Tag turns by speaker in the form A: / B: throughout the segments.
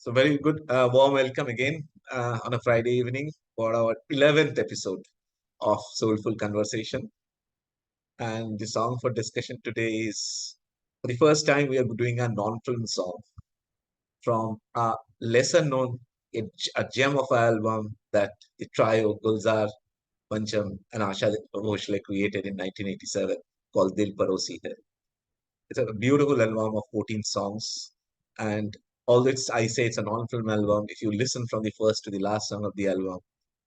A: So very good, warm welcome again on a Friday evening for our 11th episode of Soulful Conversation. And the song for discussion today is, for the first time, we are doing a non-film song from a lesser known, a gem of an album that the trio Gulzar, Pancham and Asha Bhosle created in 1987 called Dil Parosi Hai. It's a beautiful album of 14 songs. And although I say it's a non-film album, if you listen from the first to the last song of the album,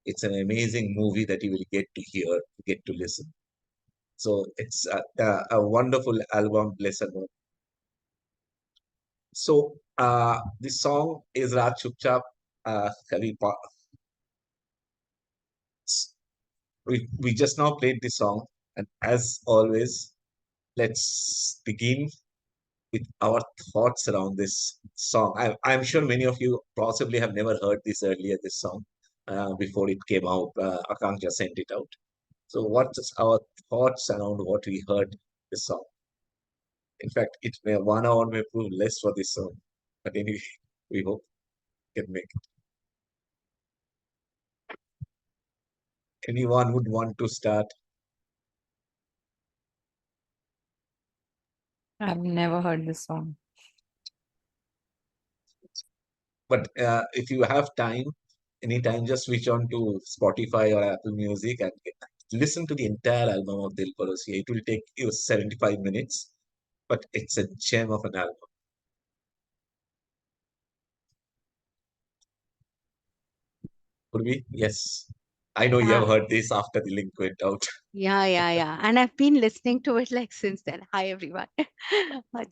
A: it's an amazing movie that you will get to hear, get to listen. So it's a wonderful album, Blessed Moon. So the song is Raat Chupchap. Kavi we just now played the song. And as always, let's begin with our thoughts around this song. I'm sure many of you possibly have never heard this earlier, this song, before it came out. Akanksha sent it out. So, what's our thoughts around what we heard this song? In fact, it may 1 hour may prove less for this song, but anyway, we hope we can make it. Anyone would want to start?
B: I've never heard this song.
A: But if you have time, anytime, just switch on to Spotify or Apple Music and listen to the entire album of Dil Parosi. It will take you 75 minutes, but it's a gem of an album. Could we? Yes. I know you have
C: Yeah,
A: heard this after the link went out.
C: yeah. And I've been listening to it like since then. Hi, everyone.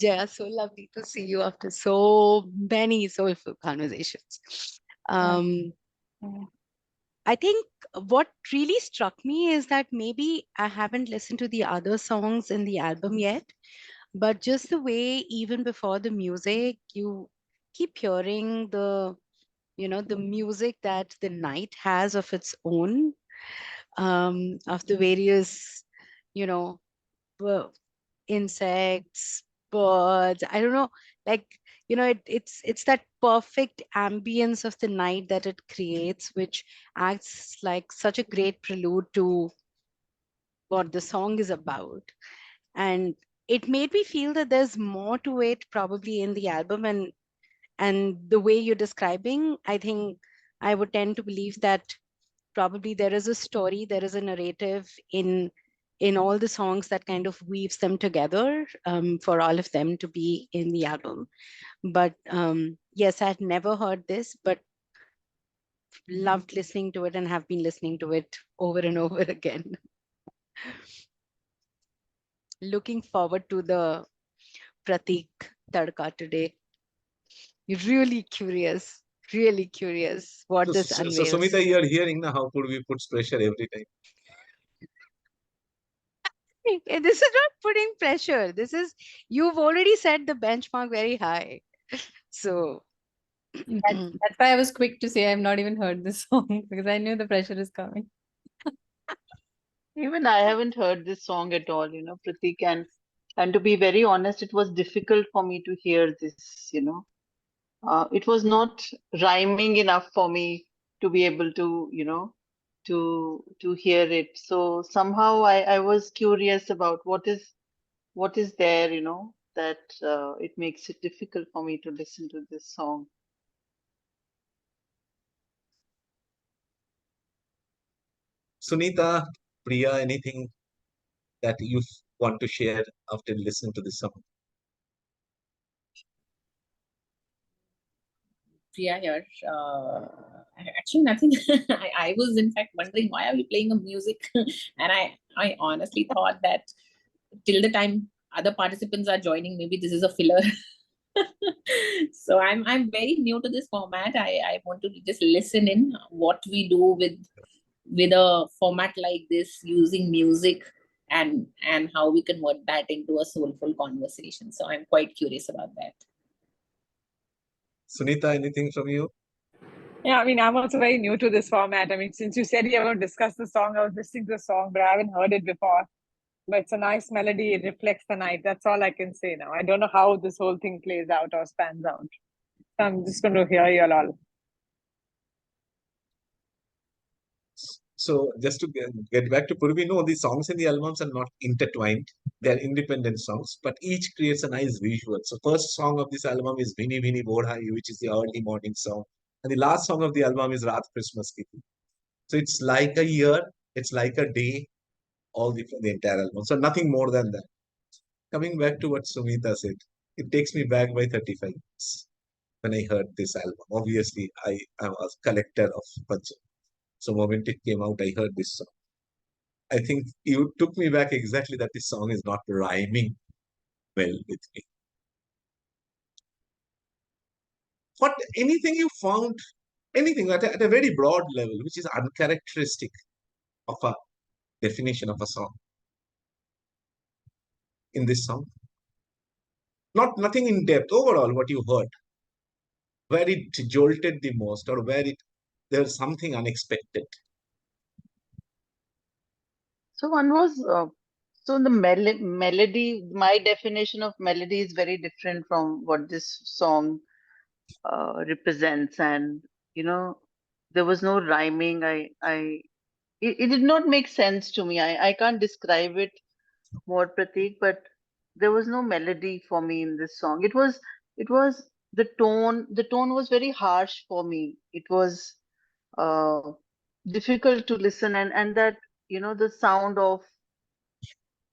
C: Jaya, so lovely to see you after so many soulful conversations. Um,
B: Yeah.
C: I think what really struck me is that maybe I haven't listened to the other songs in the album yet, but just the way, even before the music, you keep hearing the music that the night has of its own, of the various, you know, uh, insects, birds. I don't know, like it's that perfect ambience of the night that it creates, which acts like such a great prelude to what the song is about. And it made me feel that there's more to it probably in the album, and the way you're describing, I think I would tend to believe that probably there is a story, there is a narrative in all the songs that kind of weaves them together, for all of them to be in the album. But yes, I had never heard this, but loved listening to it and have been listening to it over and over again. Looking forward to the Pratik Tadka today. Really curious what this
A: So Sumita,
C: unveils.
A: you are hearing now. How could we put pressure every time?
C: This is not putting pressure. This is, you've already set the benchmark very high. So
B: That's why I was quick to say I've not even heard this song because I knew the pressure is coming.
D: Even I haven't heard this song at all, Pratik, and to be very honest, it was difficult for me to hear this. It was not rhyming enough for me to be able to hear it. So somehow I was curious about what is there, that it makes it difficult for me to listen to this song.
A: Sunita, Priya, anything that you want to share after listening to this song?
E: Priya here. Actually, nothing. I was in fact wondering why are we playing a music, and I honestly thought that till the time other participants are joining, maybe this is a filler. So I'm very new to this format. I want to just listen in what we do with a format like this using music and how we convert that into a soulful conversation. So I'm quite curious about that.
A: Sunita, anything from you?
F: Yeah, I mean, I'm also very new to this format. I mean, since you said you're going to discuss the song, I was listening to the song, but I haven't heard it before. But it's a nice melody. It reflects the night. That's all I can say now. I don't know how this whole thing plays out or spans out. I'm just going to hear you all.
A: So just to get back to Purvi, no, the songs in the albums are not intertwined. They're independent songs, but each creates a nice visual. So first song of this album is Vini Vini Bodhai, which is the early morning song. And the last song of the album is Raat Christmas Ki Thi. So it's like a year, it's like a day, all the entire album. So nothing more than that. Coming back to what Sumita said, it takes me back by 35 years when I heard this album. Obviously, I am a collector of Pancham. So moment it came out, I heard this song. I think you took me back exactly that this song is not rhyming well with me. What anything you found, anything at a very broad level, which is uncharacteristic of a definition of a song in this song? Nothing in depth. Overall, what you heard, where it jolted the most, or where there's something unexpected.
D: So one was so the melody. My definition of melody is very different from what this song represents, and you know, there was no rhyming. It did not make sense to me. I can't describe it more, Pratik, but there was no melody for me in this song. It was the tone. The tone was very harsh for me. It was uh, difficult to listen, and that the sound of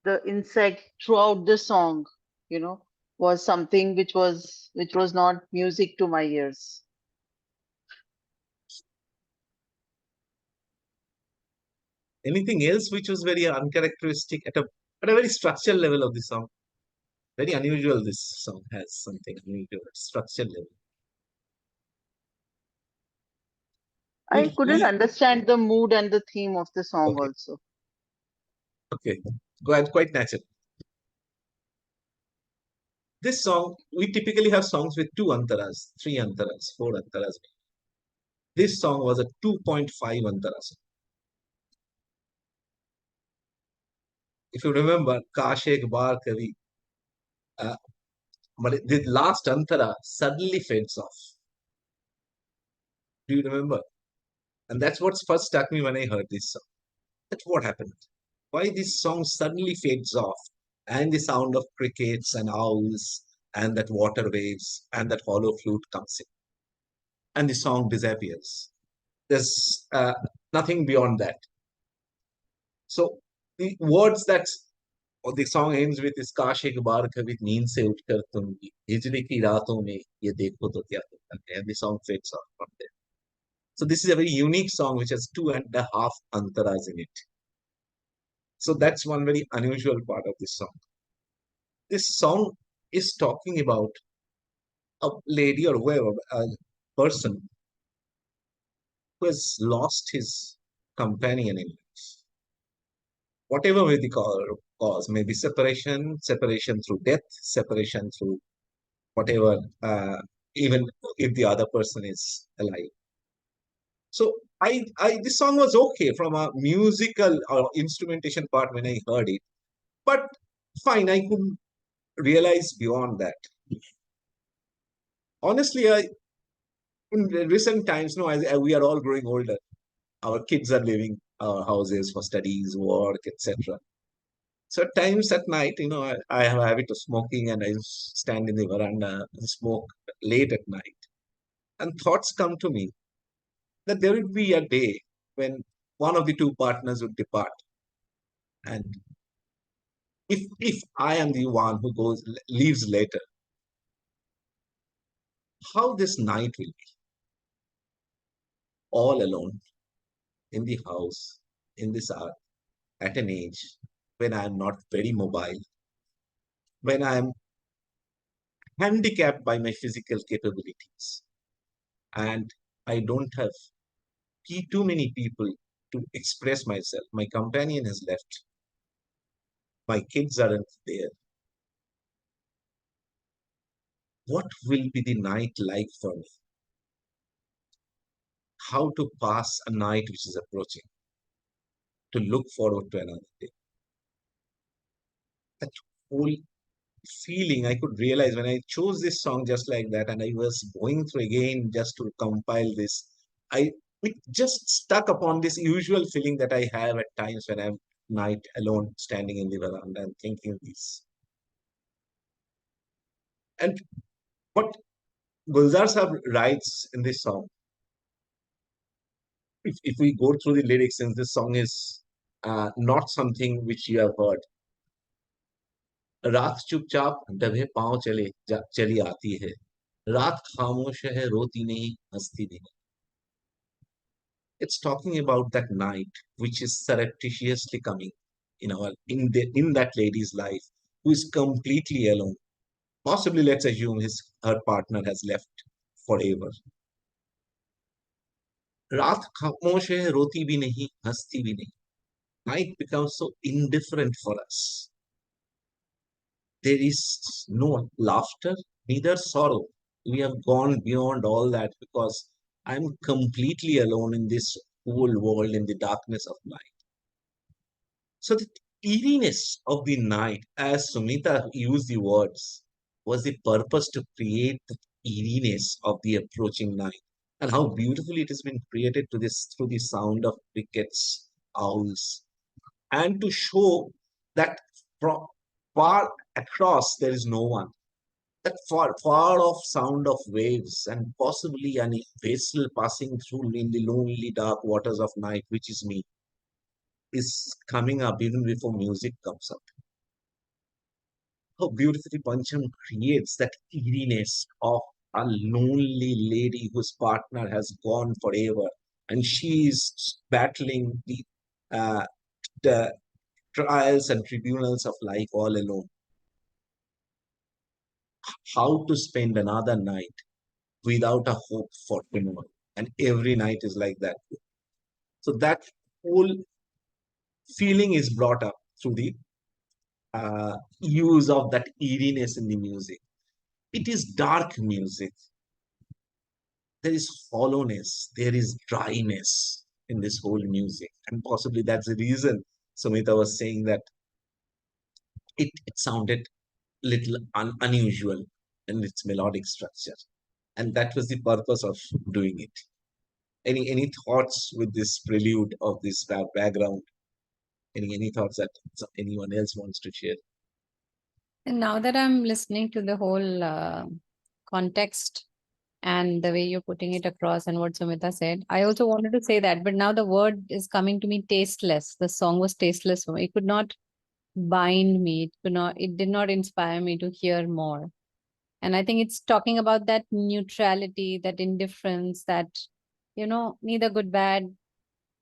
D: the insect throughout the song, you know, was something which was not music to my ears.
A: Anything else which was very uncharacteristic at a very structural level of the song? Very unusual. This song has something unusual at structural level.
D: I couldn't
A: We
D: understand the mood and the theme of the song
A: okay,
D: also.
A: okay, quite natural. This song, we typically have songs with two antaras, three antaras, four antaras. This song was a 2.5 antaras. If you remember, Kash Ek Baar Kavi, uh, but the last antara suddenly fades off. Do you remember? And that's what first struck me when I heard this song. That's what happened. Why this song suddenly fades off, and the sound of crickets and owls and that water waves and that hollow flute comes in, and the song disappears. There's nothing beyond that. So the words that or the song ends with is काश एक बार कभी नींद से उठकर तुम हिजली की रातों में ये देखो तो क्या तुम करते हैं. And the song fades off from there. So this is a very unique song which has 2.5 antaras in it. So that's one very unusual part of this song. This song is talking about a lady or whoever, a person who has lost his companion in life. Whatever may the cause, maybe separation through death, separation through whatever, even if the other person is alive. So this song was okay from a musical or instrumentation part when I heard it, but fine, I couldn't realize beyond that. Honestly, in recent times, no, as we are all growing older, our kids are leaving our houses for studies, work, etc. So at times at night, I have a habit of smoking, and I stand in the veranda and smoke late at night. And thoughts come to me that there would be a day when one of the two partners would depart. And if I am the one who leaves later, how this night will be all alone in the house, in this hour, at an age when I am not very mobile, when I am handicapped by my physical capabilities, and I don't have too many people to express myself. My companion has left. My kids aren't there. What will be the night like for me? How to pass a night which is approaching, to look forward to another day. That whole feeling, I could realize when I chose this song just like that, and I was going through again just to compile this, I it just stuck upon this usual feeling that I have at times when I'm night alone standing in the veranda and thinking this. And what Gulzar Saab writes in this song, if we go through the lyrics, since this song is not something which you have heard. रात चुपचाप दबे पांव चली आती है रात खामोश है रोती नहीं हंसती नहीं. It's talking about that night which is surreptitiously coming in that lady's life, who is completely alone. Possibly, let's assume her partner has left forever. रात खामोश है रोती भी नहीं हंसती भी नहीं. Night becomes so indifferent for us. There is no laughter, neither sorrow. We have gone beyond all that because I'm completely alone in this whole world in the darkness of night. So the eeriness of the night, as Sumita used the words, was the purpose to create the eeriness of the approaching night. And how beautifully it has been created to this through the sound of crickets, owls, and to show that from far across there is no one. That far off sound of waves and possibly a vessel passing through in the lonely dark waters of night, which is me, is coming up even before music comes up. How beautifully Pancham creates that eeriness of a lonely lady whose partner has gone forever, and she is battling uh, the trials and tribunals of life all alone. How to spend another night without a hope for tomorrow. And every night is like that. So that whole feeling is brought up through the use of that eeriness in the music. It is dark music. There is hollowness, there is dryness in this whole music. And possibly that's the reason Sumita was saying that it sounded little unusual in its melodic structure. And that was the purpose of doing it. Any thoughts with this prelude of this background? Any thoughts that anyone else wants to share?
B: And now that I'm listening to the whole context and the way you're putting it across and what Sumita said, I also wanted to say that, but now the word is coming to me, tasteless. The song was tasteless for me. It could not bind me. It did not inspire me to hear more. And I think it's talking about that neutrality, that indifference, that, neither good, bad,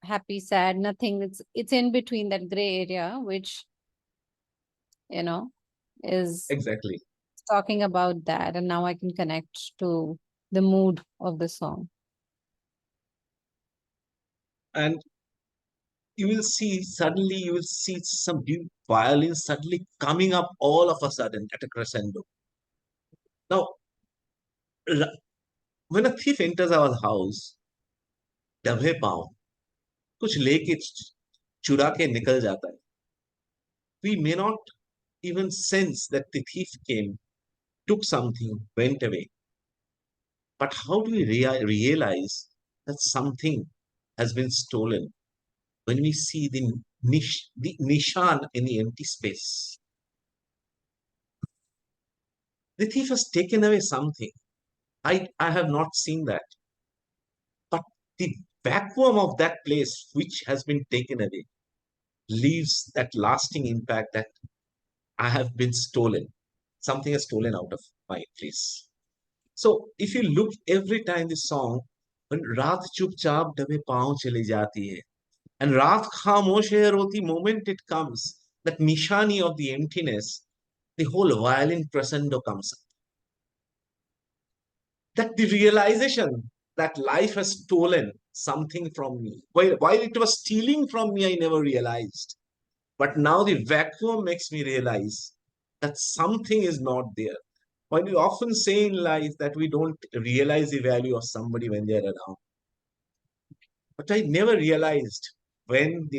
B: happy, sad, nothing. It's in between, that gray area, which, is
A: Exactly.
B: talking about that. And now I can connect to the mood of the song.
A: And you will see some violins suddenly coming up all of a sudden at a crescendo. Now, when a thief enters our house, दबे पांव कुछ लेके चुरा के निकल जाता है. We may not even sense that the thief came, took something, went away. But how do we realize that something has been stolen? When we see the nishan in the empty space. The thief has taken away something. I have not seen that. But the vacuum of that place which has been taken away leaves that lasting impact that I have been stolen. Something is stolen out of my place. So if you look every time the song, when रात चुपचाप दबे पांव चली जाती है, and रात खामोश है रोती, moment it comes, that nishani of the emptiness, the whole violin crescendo comes up. That the realization that life has stolen something from me. While it was stealing from me, I never realized. But now the vacuum makes me realize that something is not there. While we often say in life that we don't realize the value of somebody when they're around. But I never realized when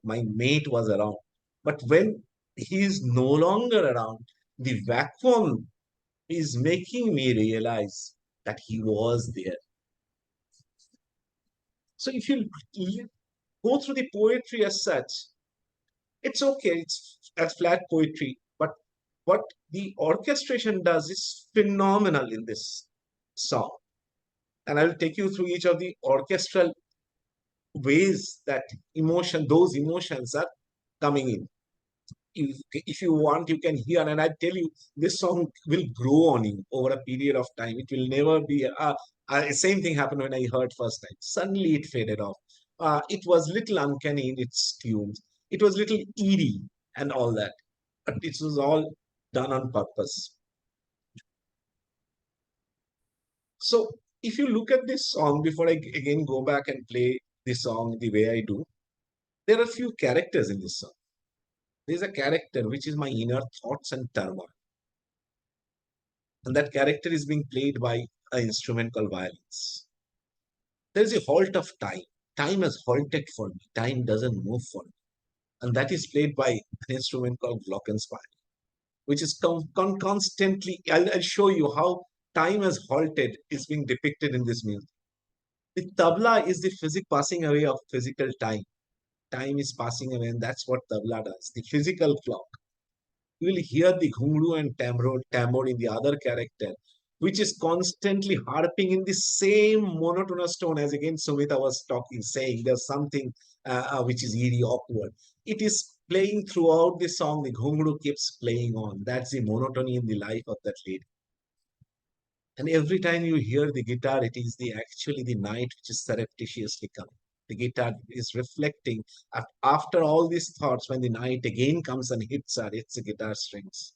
A: my mate was around. But when he is no longer around, the vacuum is making me realize that he was there. So if you go through the poetry as such, it's okay, it's as flat poetry, but what the orchestration does is phenomenal in this song. And I'll take you through each of the orchestral ways that those emotions are coming in. If you want, you can hear, and I tell you, this song will grow on you over a period of time. It will never be same thing happened when I heard first time. Suddenly it faded off. It was little uncanny in its tunes. It was little eerie and all that, but it was all done on purpose. So if you look at this song, before I again go back and play the song the way I do, there are a few characters in this song. There's a character which is my inner thoughts and turmoil. And that character is being played by an instrument called violins. There is a halt of time. Time has halted for me. Time doesn't move for me. And that is played by an instrument called glockenspiel, which is constantly, I'll show you how time has halted is being depicted in this music. The tabla is the passing away of physical time. Time is passing away, and that's what tabla does, the physical clock. You will hear the ghungru and tambor in the other character, which is constantly harping in the same monotonous tone as again Sumita was saying. There's something which is eerie, awkward. It is playing throughout the song. The ghungru keeps playing on. That's the monotony in the life of that lady. And every time you hear the guitar, it is actually the night which is surreptitiously coming. The guitar is reflecting after all these thoughts. When the night again comes and hits her, it's the guitar strings.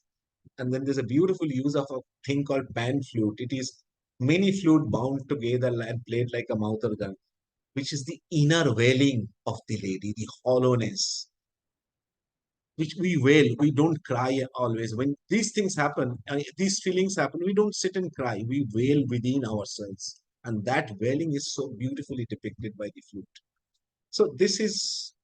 A: And then there's a beautiful use of a thing called pan flute. It is many flute bound together and played like a mouth organ, which is the inner wailing of the lady, the hollowness, which we wail. We don't cry always. When these things happen, these feelings happen, we don't sit and cry. We wail within ourselves. And that wailing is so beautifully depicted by the flute. So these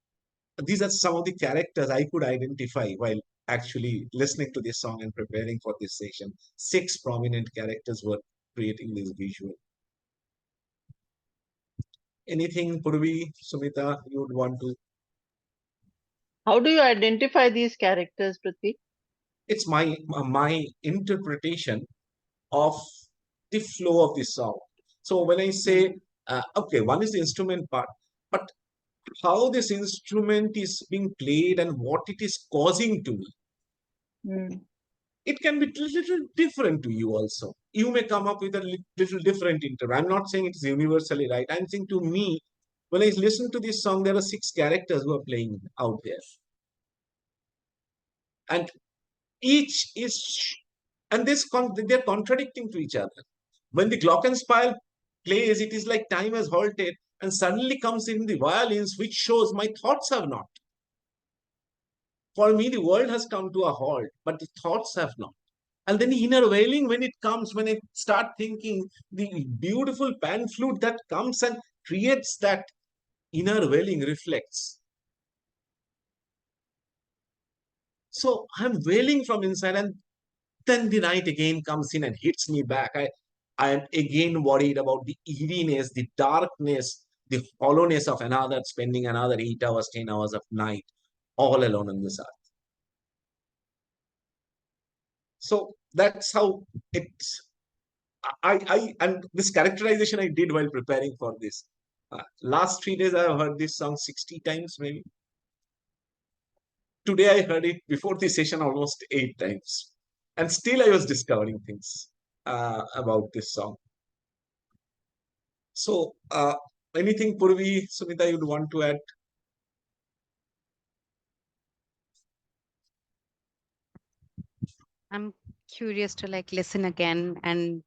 A: are some of the characters I could identify while actually listening to this song and preparing for this session. 6 prominent characters were creating this visual. Anything, Purvi, Sumita, you would want to?
D: How do you identify these characters, Pratik?
A: It's my interpretation of the flow of the song. So when I say, okay, one is the instrument part, but how this instrument is being played and what it is causing to me, it can be little different to you also. You may come up with a little different inter. I'm not saying it's universally right. I'm saying to me, when I listen to this song, there are 6 characters who are playing out there. And each is, and they're contradicting to each other. When the glockenspiel plays, it is like time has halted, and suddenly comes in the violins, which shows my thoughts have not. For me, the world has come to a halt, but the thoughts have not. And then the inner wailing, when it comes, when I start thinking, the beautiful pan flute that comes and creates that inner wailing reflects. So I'm wailing from inside, and then the night again comes in and hits me back. I am again worried about the eeriness, the darkness, the hollowness of spending another 8 hours, 10 hours of night all alone on this earth. So that's how it's. And this characterization I did while preparing for this. Last 3 days I have heard this song 60 times maybe. Today I heard it before the session almost 8 times. And still I was discovering things about this song. So anything Purvi, Sumita, you'd want to add?
C: I'm curious to like listen again and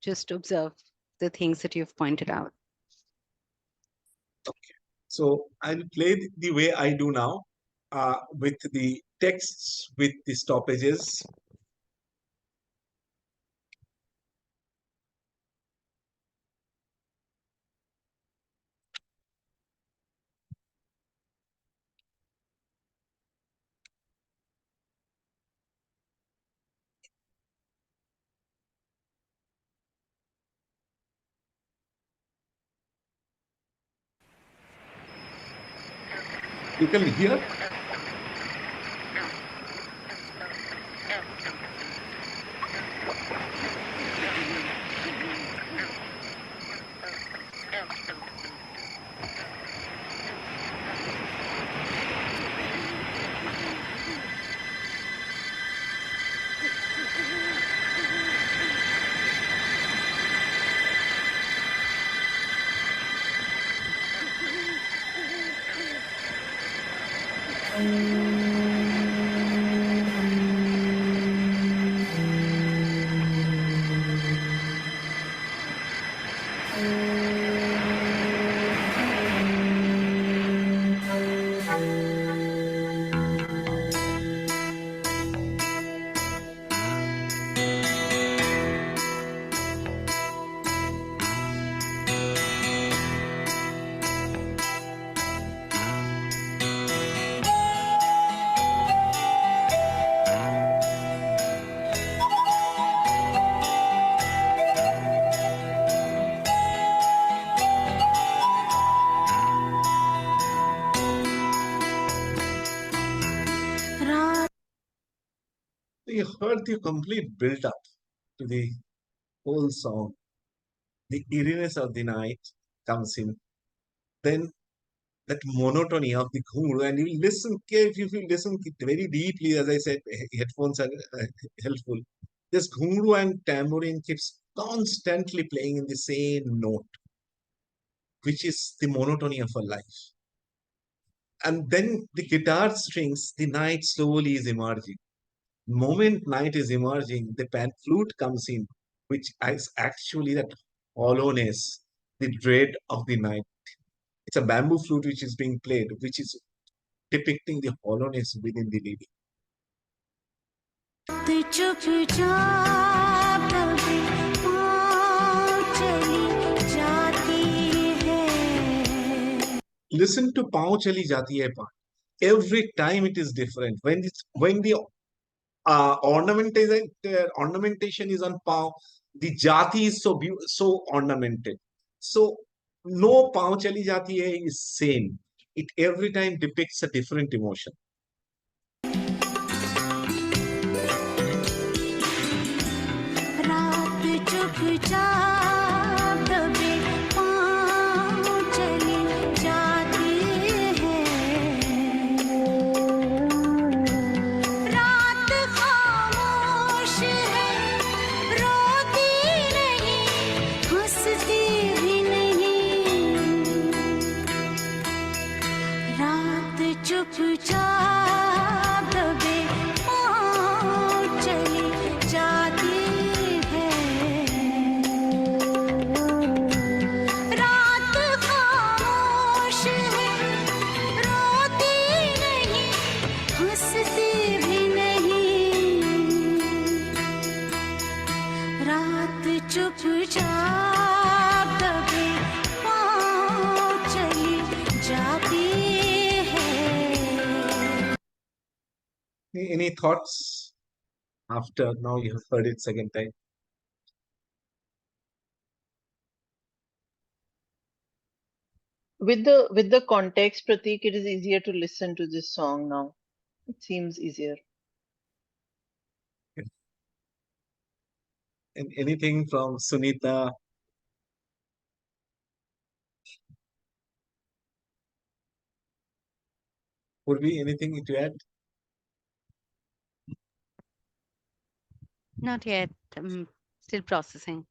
C: just observe the things that you've pointed out.
A: Okay. So I'll play the way I do now with the texts, with the stoppages. You can hear. You heard the complete build up to the whole song. The eeriness of the night comes in. Then that monotony of the ghungroo, and you listen carefully, if you listen very deeply, as I said, headphones are helpful. This ghungroo and tambourine keeps constantly playing in the same note, which is the monotony of a life. And then the guitar strings, the night slowly is emerging. Moment night is emerging, the pan flute comes in, which is actually that hollowness, the dread of the night. It's a bamboo flute which is being played, which is depicting the hollowness within the lady. Listen to "Paun Chali Jati Hai" part. Every time it is different. When the ornamentation is on Paun, the Jati is so ornamented. So no "Paun Chali Jati Hai" is same. It every time depicts a different emotion. Any thoughts after now you have heard it second time?
D: With the context, Pratik, it is easier to listen to this song now. It seems easier.
A: And anything from Sunita? Would be anything to add?
C: Not yet. I'm still processing.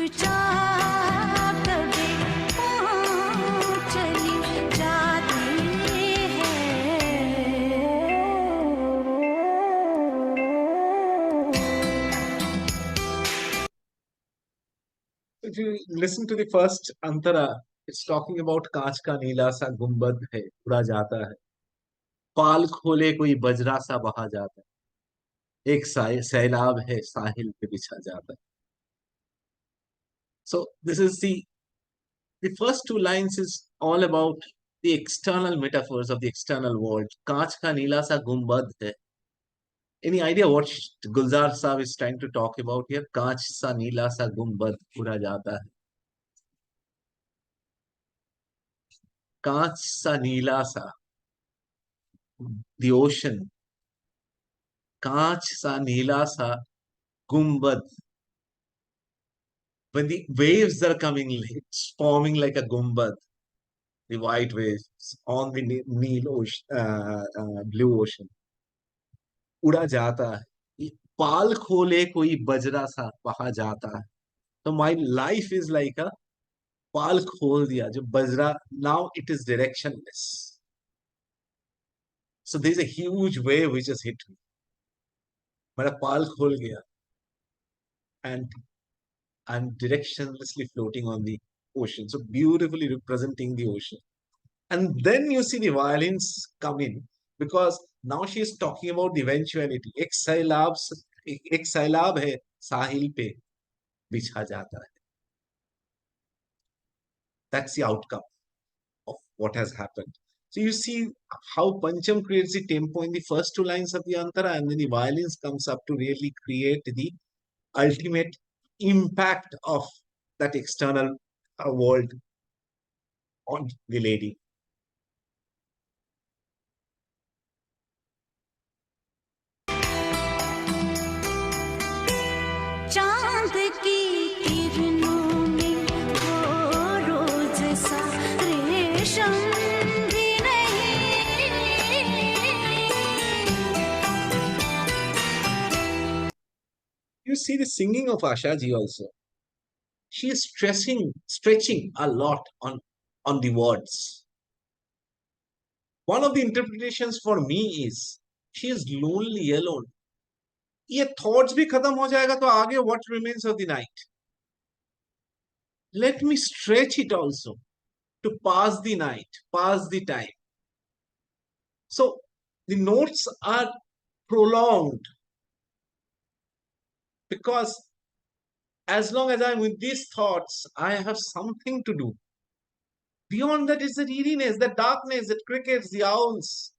G: चुपचाप कभी चली जाती
A: If you listen to the first antara, it's talking about कांच का नीला सा गुंबद है उड़ा जाता है, पाल खोले कोई बजरा सा बहा जाता है, एक सैलाब है साहिल पे बिछा जाता है. So this is the first two lines is all about the external metaphors of the external world. कांच का नीला सा गुंबद है. Any idea what Gulzar Saab is trying to talk about here? कांच सा नीला सा गुंबद उड़ा जाता है. कांच सा नीला सा, the ocean. कांच सा नीला सा gumbad. When the waves are coming, it's forming like a gumbad, the white waves on the blue ocean. उड़ा जाता है. ये पाल खोले कोई बजरा सा बहा जाता है. So my life is like a पाल खोल दिया जो बजरा. Now it is directionless. So there's a huge wave which has hit me. मेरा पाल खोल गया. And I'm directionlessly floating on the ocean. So beautifully representing the ocean. And then you see the violins come in because now she is talking about the eventuality. एक सैलाब है साहिल पे बिछा जाता है. That's the outcome of what has happened. So you see how Pancham creates the tempo in the first two lines of the Antara, and then the violins comes up to really create the ultimate impact of that external world on the lady.
G: चांद की किरणों में वो रोज सा रेशम भी नहीं.
A: You see the singing of Asha ji also. She is stretching a lot on the words. One of the interpretations for me is she is lonely alone. ये thoughts भी खत्म हो जाएगा तो आगे what remains of the night? Let me stretch it also to pass the night, pass the time. So the notes are prolonged because as long as I'm with these thoughts, I have something to do. Beyond that is the eeriness, the darkness, the crickets, the owls,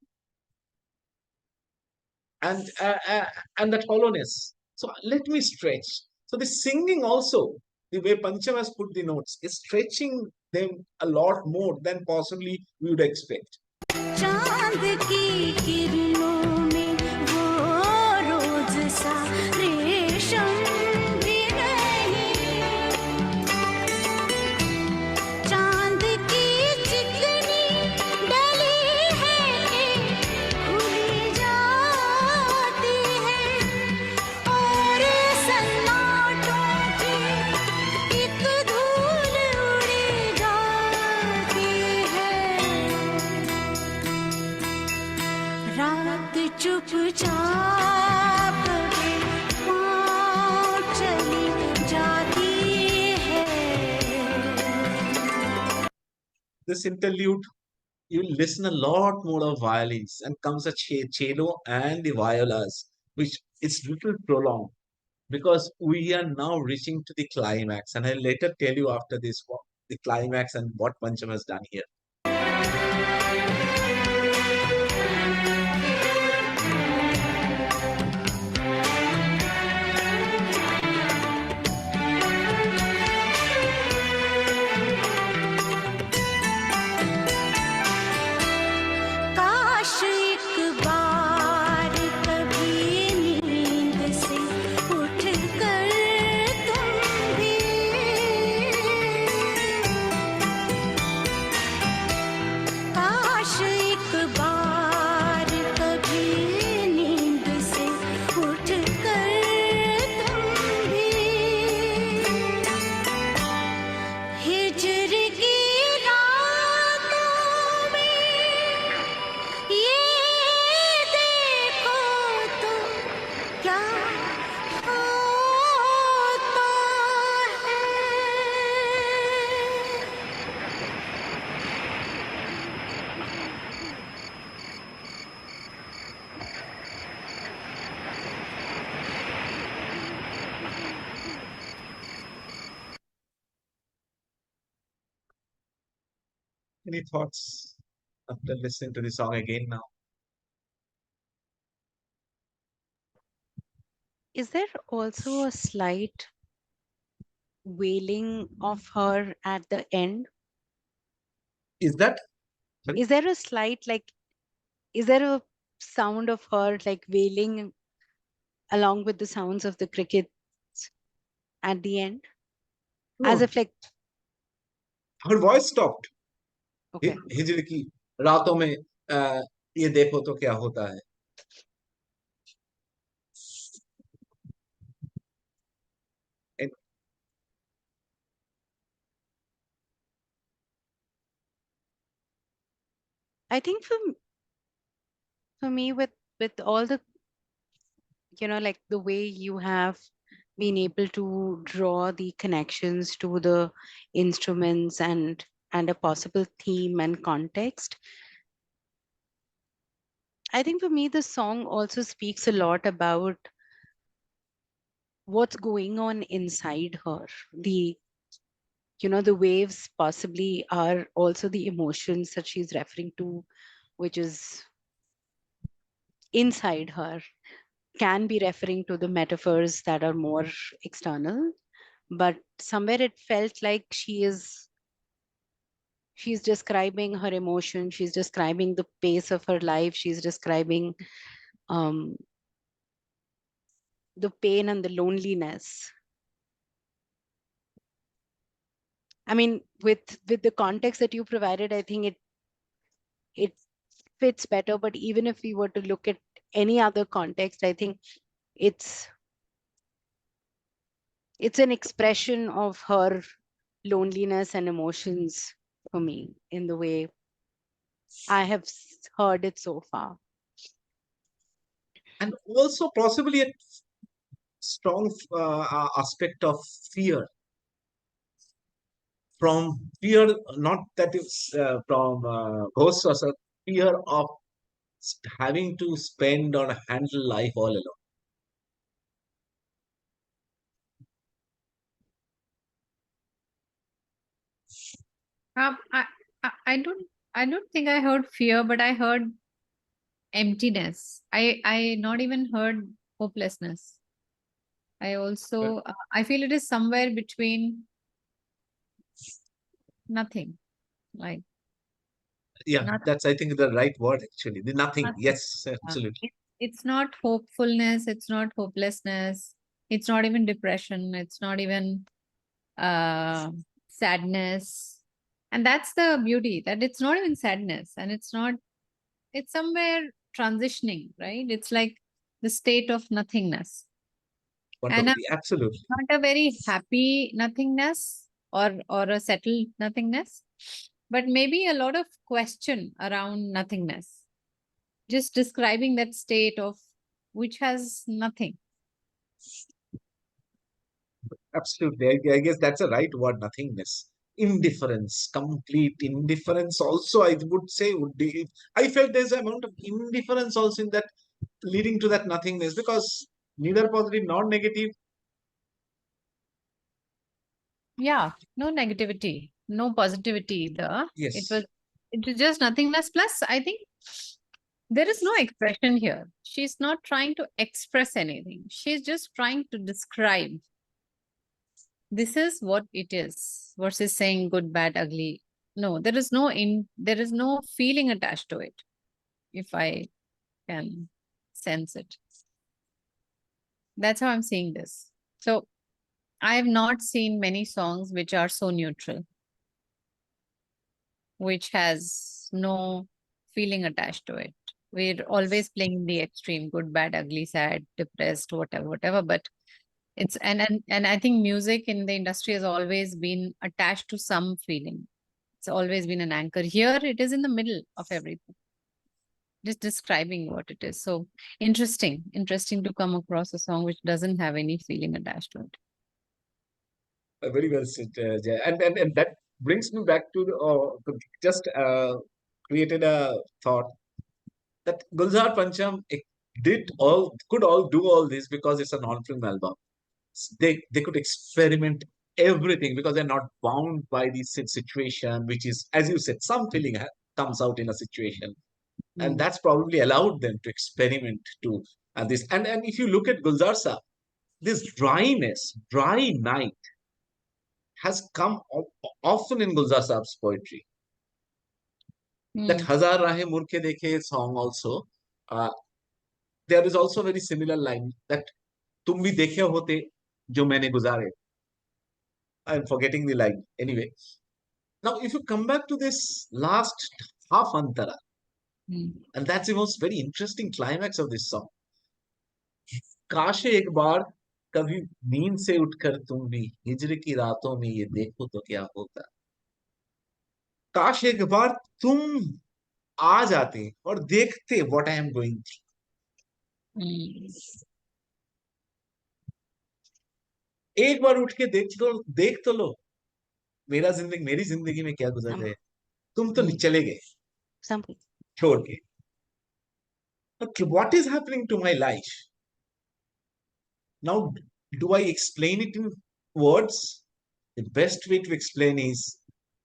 A: and that hollowness. So let me stretch. So the singing also, the way Pancham has put the notes, is stretching them a lot more than possibly we would expect.
G: चांद की किरणों में वो रोज सा रेशम भी नहीं. चांद की चिकनी डली है कि खुली जाती है और सन्नाटों की एक धूल उड़ी जाती है. रात चुपचाप कभी चली जाती है.
A: This interlude, you listen a lot more of violins and comes a cello and the violas, which is little prolonged because we are now reaching to the climax. And I'll later tell you after this the climax and what Pancham has done here.
G: काश एक बार कभी नींद से उठ कर तुम भी
A: Any thoughts after listening to the song again now?
C: Is there also a slight wailing of her at the end?
A: Is that sorry?
C: Is there a slight, like, is there a sound of her like wailing along with the sounds of the crickets at the end? As
A: No,
C: if like,
A: her voice stopped.
C: okay.
A: हिजड़ की रातों में ये देखो तो क्या होता है. And
C: I think for me, with all the, like the way you have been able to draw the connections to the instruments and a possible theme and context, I think for me the song also speaks a lot about what's going on inside her. The waves possibly are also the emotions that she's referring to, which is inside her, can be referring to the metaphors that are more external, but somewhere it felt like she's describing her emotion, she's describing the pace of her life, she's describing um, the pain and the loneliness. I mean, with the context that you provided, I think it fits better. But even if we were to look at any other context, I think it's it's an expression of her loneliness and emotions for me in the way I have heard it so far.
A: and also possibly a strong aspect of fear, from fear, not that it's from ghosts, or some fear of having to spend or handle life all alone.
B: Um, I, I don't think I heard fear, but I heard emptiness. I not even heard hopelessness. I also I feel it is somewhere between nothing, like
A: Yeah,
B: nothing.
A: that's I think the right word actually. The nothing.
B: Nothing.
A: Yes,
B: Yeah.
A: absolutely.
B: It's not hopefulness. It's not hopelessness. It's not even depression. It's not even uh, sadness. And that's the beauty, that it's not even sadness, and it's not. It's somewhere transitioning, right? It's like the state of nothingness, and
A: Wonderfully, absolutely.
B: not a very happy nothingness or a settled nothingness, but maybe a lot of question around nothingness, just describing that state of which has nothing.
A: Absolutely. I guess that's a right word, nothingness. Indifference, complete indifference also, I would say, would be. I felt there's an amount of indifference also in that, leading to that nothingness, because neither positive nor negative.
B: Yeah, no negativity, no positivity either. it
A: Yes,
B: was it was just nothingness. Plus, I think there is no expression here. She's not trying to express anything, she's just trying to describe this is what it is, versus saying good, bad, ugly. No, there is no feeling attached to it, if I can sense it. That's how I'm seeing this. So I have not seen many songs which are so neutral, which has no feeling attached to it. We're always playing the extreme, good, bad, ugly, sad, depressed, whatever. But it's and I think music in the industry has always been attached to some feeling. It's always been an anchor. Here it is in the middle of everything, just describing what it is. So interesting to come across a song which doesn't have any feeling attached to it.
A: very well said, Jay. And that brings me back to just created a thought that Gulzar Pancham could all do all this because it's a non-film album. They could experiment everything, because they're not bound by the situation, which is, as you said, some feeling comes out in a situation, and that's probably allowed them to experiment to this. And if you look at Gulzar Saab, this dryness, dry night has come often in Gulzar Saab's poetry. That Hazar Rahe Murke Dekhe song also, there is also a very similar line that तुम भी देखे होते जो मैंने गुजारे. I'm forgetting the line. Anyway, now if you come back to this last half antara, and that's the most very interesting climax of this song. काश एक बार कभी नींद से उठकर तुम भी हिजर की रातों में ये देखो तो क्या होता. काश एक बार तुम आ जाते और देखते what I am going through. एक बार उठ के देख तो लो मेरी जिंदगी में क्या गुजर रहे. तुम तो चले गए छोड़ के. But what is happening to my life? Now, do I explain it in words? The best way to explain is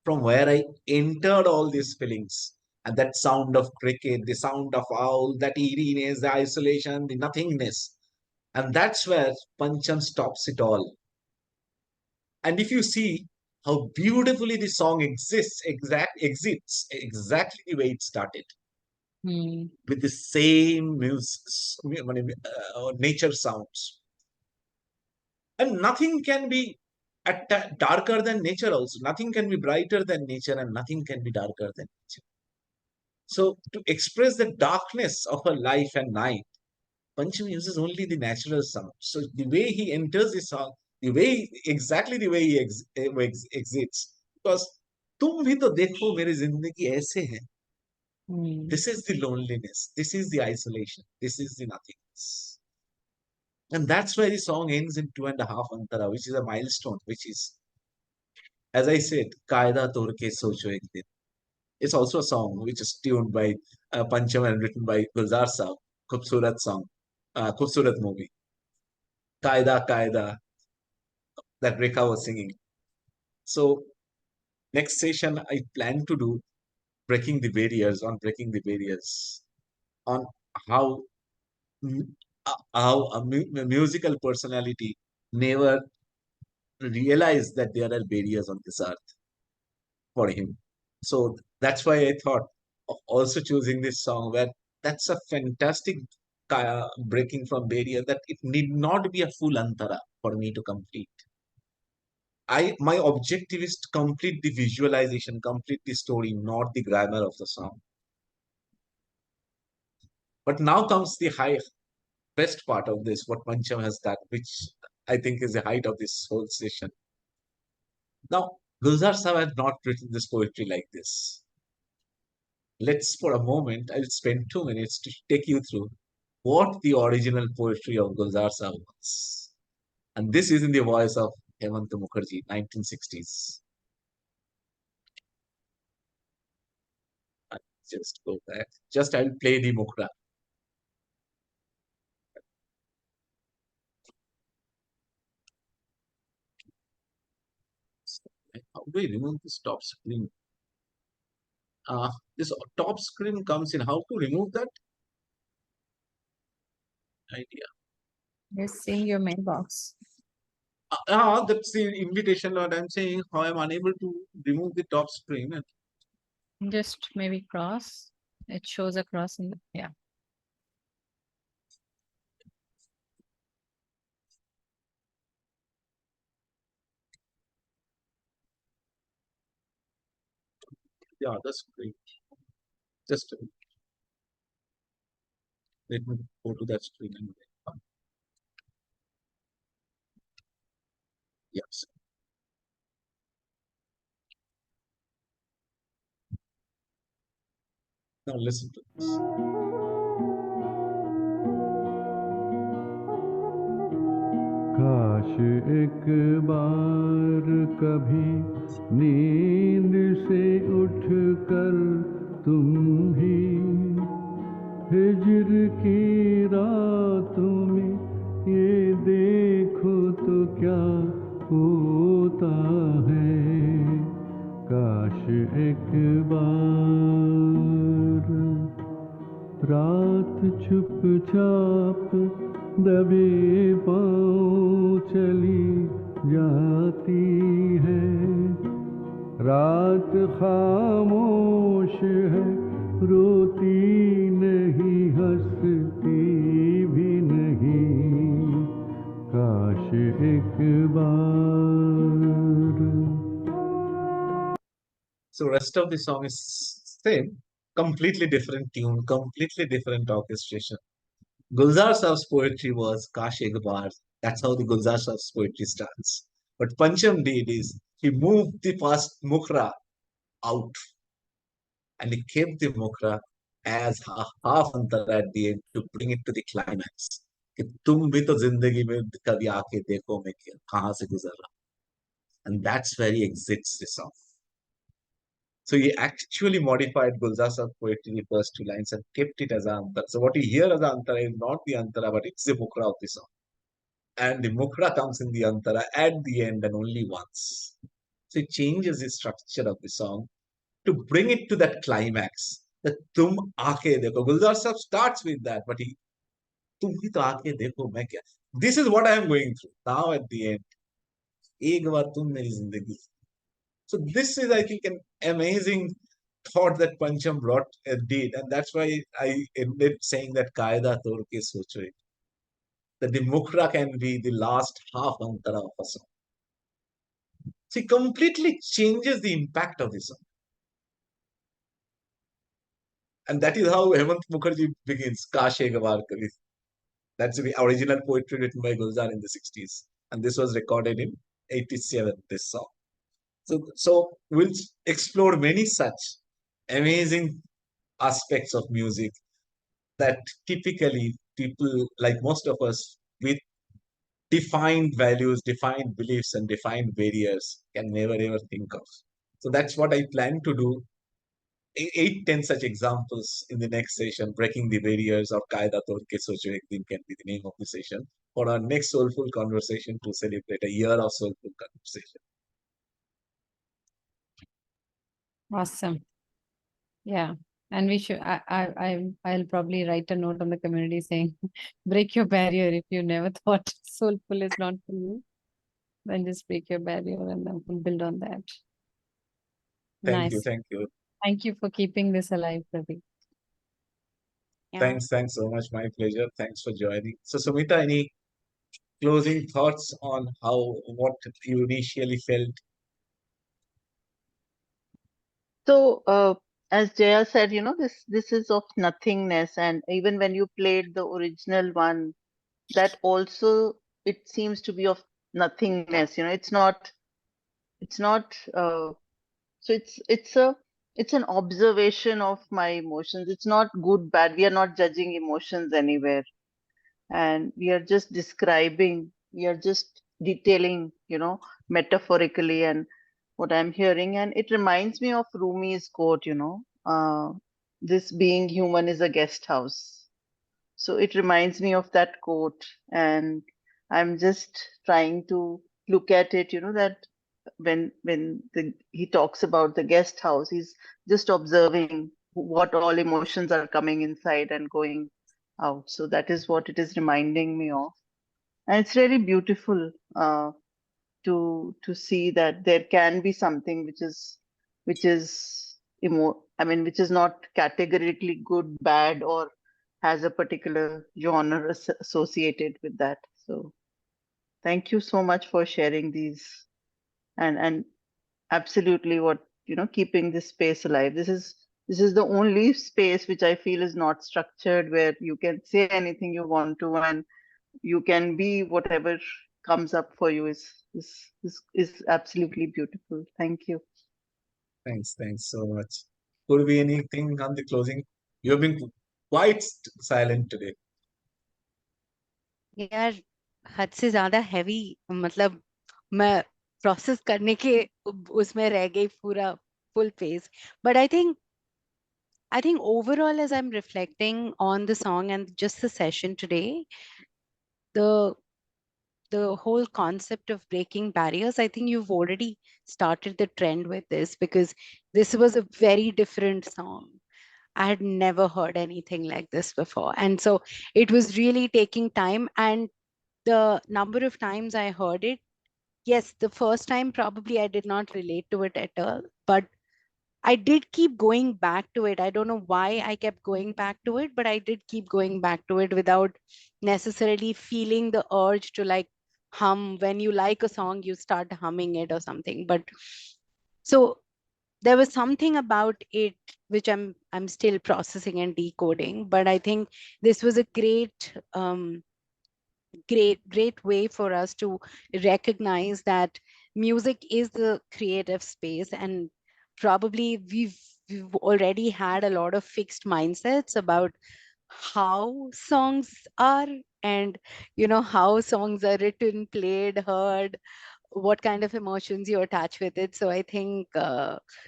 A: from where I entered all these feelings. And that sound of cricket, the sound of owl, that eeriness, the isolation, the nothingness. And that's where Pancham stops it all. And if you see how beautifully the song exits exactly the way it started. With the same nature sounds. And nothing can be darker than nature also. Nothing can be brighter than nature, and nothing can be darker than nature. So to express the darkness of her life and night, Pancham uses only the natural sound. So the way he enters the song, exactly the way he exits. Because तुम भी तो देखो मेरी जिंदगी ऐसे है. This is the loneliness. This is the isolation. This is the nothingness. And that's why the song ends in 2.5 antara, which is a milestone, which is, as I said, Kaida Torke Socho Ek Din. It's also a song which is tuned by Pancham and written by Gulzar Saab. Khubsurat song, Khubsurat movie. Kaida, Kaida, that Rekha was singing. So, next session, I plan to do breaking the barriers, on how a musical personality never realized that there are barriers on this earth for him. So that's why I thought of also choosing this song, where that's a fantastic breaking from barrier, that it need not be a full antara for me to complete. My objective is to complete the visualization, complete the story, not the grammar of the song. But now comes the best part of this, what Pancham has done, which I think is the height of this whole session. Now, Gulzar Saab had not written this poetry like this. Let's, for a moment, I'll spend 2 minutes to take you through what the original poetry of Gulzar Saab was. And this is in the voice of Hemant Mukherjee, 1960s. I'll just go back. I'll play the Mukhra. How do I remove this top screen? This top screen comes in. How to remove that? Idea.
B: Just seeing your mailbox.
A: That's the invitation, Lord. I'm saying how I'm unable to remove the top screen.
B: Just maybe cross. It shows a cross in the, yeah.
A: The other screen. Just let me go to that screen and yes. Now listen to this.
H: काश एक बार कभी नींद से उठकर तुम भी हिजर की रातों में ये देखो तो क्या होता. होता है काश एक बार रात चुपचाप दबे पाँव चली जाती है रात खामोश है रोती नहीं हंसती भी नहीं काश एक बार
A: So rest of the song is same, completely different tune, completely different orchestration. Gulzar Sahib's poetry was Kash Ek Baar. That's how the Gulzar Sahib's poetry starts. What Pancham did is he moved the past Mukhra out and he kept the Mukhra as a half antara at the end to bring it to the climax. कि तुम भी तो जिंदगी में कभी आके देखो मैं कहाँ से गुजर रहा हूं. And that's where he exits the song. So he actually modified Gulzar Sahib's poetry, the first two lines, and kept it as an antara. So what you hear as an antara is not the antara, but it's the mukra of the song. And the mukra comes in the antara at the end and only once. So it changes the structure of the song to bring it to that climax. The tum aake dekho. Gulzar Sahib starts with that, but he tum hi to aake dekho main kya. This is what I am going through now at the end. Ek baar tum meri zindagi. So this is, I think, an amazing thought that Pancham brought did, and that's why I ended saying that Kaida Torke Socho, that the Mukra can be the last half antara of a song. So it completely changes the impact of the song. And that is how Hemant Mukherjee begins, Kashe Gawar Kavi. That's the original poetry written by Gulzar in the 60s. And this was recorded in 87, this song. So we'll explore many such amazing aspects of music that typically people, like most of us, with defined values, defined beliefs, and defined barriers can never ever think of. So that's what I plan to do. 8, 10 such examples in the next session, breaking the barriers of Kaida Torke Socho Ek Din can be the name of the session for our next Soulful Conversation to celebrate a year of Soulful Conversation.
B: Awesome. Yeah. And we should, I'll probably write a note on the community saying, break your barrier if you never thought soulful is not for you. Then just break your barrier and then we'll build on that.
A: Thank you,
B: Nice.
A: thank you.
B: Thank you for keeping this alive, Pratik.
C: Yeah.
A: Thanks so much. My pleasure. Thanks for joining. So, Sumita, any closing thoughts on what you initially felt?
D: So, as Jaya said, this is of nothingness, and even when you played the original one, that also it seems to be of nothingness. It's not. So it's an observation of my emotions. It's not good, bad. We are not judging emotions anywhere, and we are just describing. We are just detailing, metaphorically, and what I'm hearing, and it reminds me of Rumi's quote. This being human is a guest house. So it reminds me of that quote, and I'm just trying to look at it, that when he talks about the guest house, he's just observing what all emotions are coming inside and going out. So that is what it is reminding me of, and it's really beautiful to see that there can be something which is not categorically good, bad, or has a particular genre associated with that. So thank you so much for sharing these, and absolutely what keeping this space alive. This is the only space which I feel is not structured, where you can say anything you want to, and you can be whatever comes up for you. Is absolutely beautiful. Thank you.
A: Thanks so much. Could be anything on the closing? You have been quite silent today.
C: यार हद से ज्यादा heavy, मतलब मैं process करने के उसमें रह गई पूरा full page. But I think overall, as I'm reflecting on the song and just the session today, the the whole concept of breaking barriers, I think you've already started the trend with this, because this was a very different song. I had never heard anything like this before. And so it was really taking time. And the number of times I heard it, yes, the first time probably I did not relate to it at all, but I did keep going back to it. I don't know why I kept going back to it, but I did keep going back to it without necessarily feeling the urge to like hum. When you like a song, you start humming it or something. But so there was something about it which I'm still processing and decoding. But I think this was a great way for us to recognize that music is the creative space, and probably we've already had a lot of fixed mindsets about how songs are, and how songs are written, played, heard, what kind of emotions you attach with it. So I think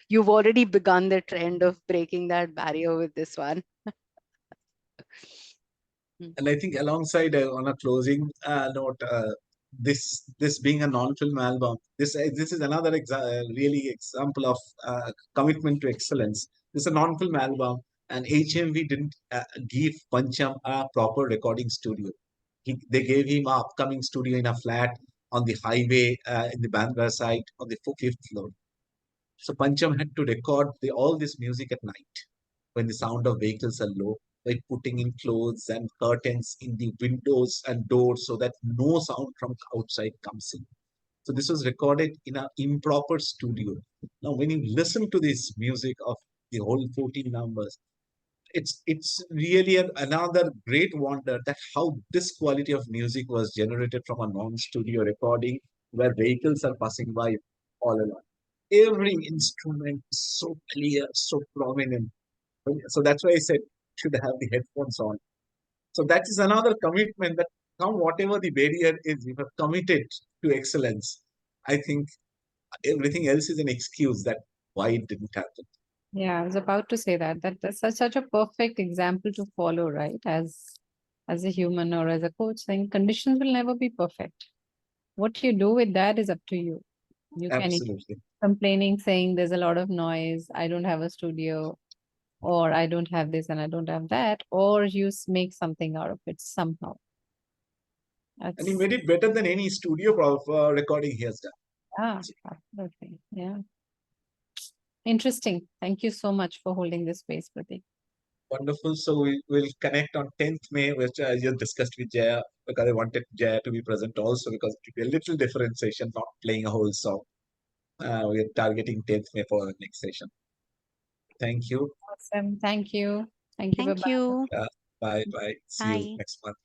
C: you've already begun the trend of breaking that barrier with this one.
A: And I think alongside on a closing note, this being a non-film album, this is another really example of commitment to excellence. This is a non-film album, and HMV didn't give Pancham a proper recording studio. They gave him an upcoming studio in a flat on the highway in the Bandra site on the fifth floor. So Pancham had to record all this music at night when the sound of vehicles are low, by putting in clothes and curtains in the windows and doors so that no sound from outside comes in. So this was recorded in an improper studio. Now, when you listen to this music of the whole 14 numbers, it's really another great wonder that how this quality of music was generated from a non-studio recording where vehicles are passing by all along. Every instrument is so clear, so prominent. So that's why I said should have the headphones on. So that is another commitment that now whatever the barrier is, we have committed to excellence. I think everything else is an excuse that why it didn't happen.
B: Yeah, I was about to say that's such a perfect example to follow, right? As a human or as a coach, saying conditions will never be perfect. What you do with that is up to you. You can either
A: Absolutely.
B: complaining, saying there's a lot of noise, I don't have a studio, or I don't have this and I don't have that, or you make something out of it somehow.
A: And he
B: That's
A: made it better than any studio recording he has done.
B: absolutely, yeah. Interesting. Thank you so much for holding this space, Pratik.
A: Wonderful. So we will connect on 10th May, which I just discussed with Jaya, because I wanted Jaya to be present also, because it will be a little differentiation, not playing a whole song. We are targeting 10th May for our next session. Thank you.
B: Awesome. Thank you. Thank you.
C: Thank
B: Bye-bye.
C: you.
A: Bye bye. See you
C: Bye.
A: next month.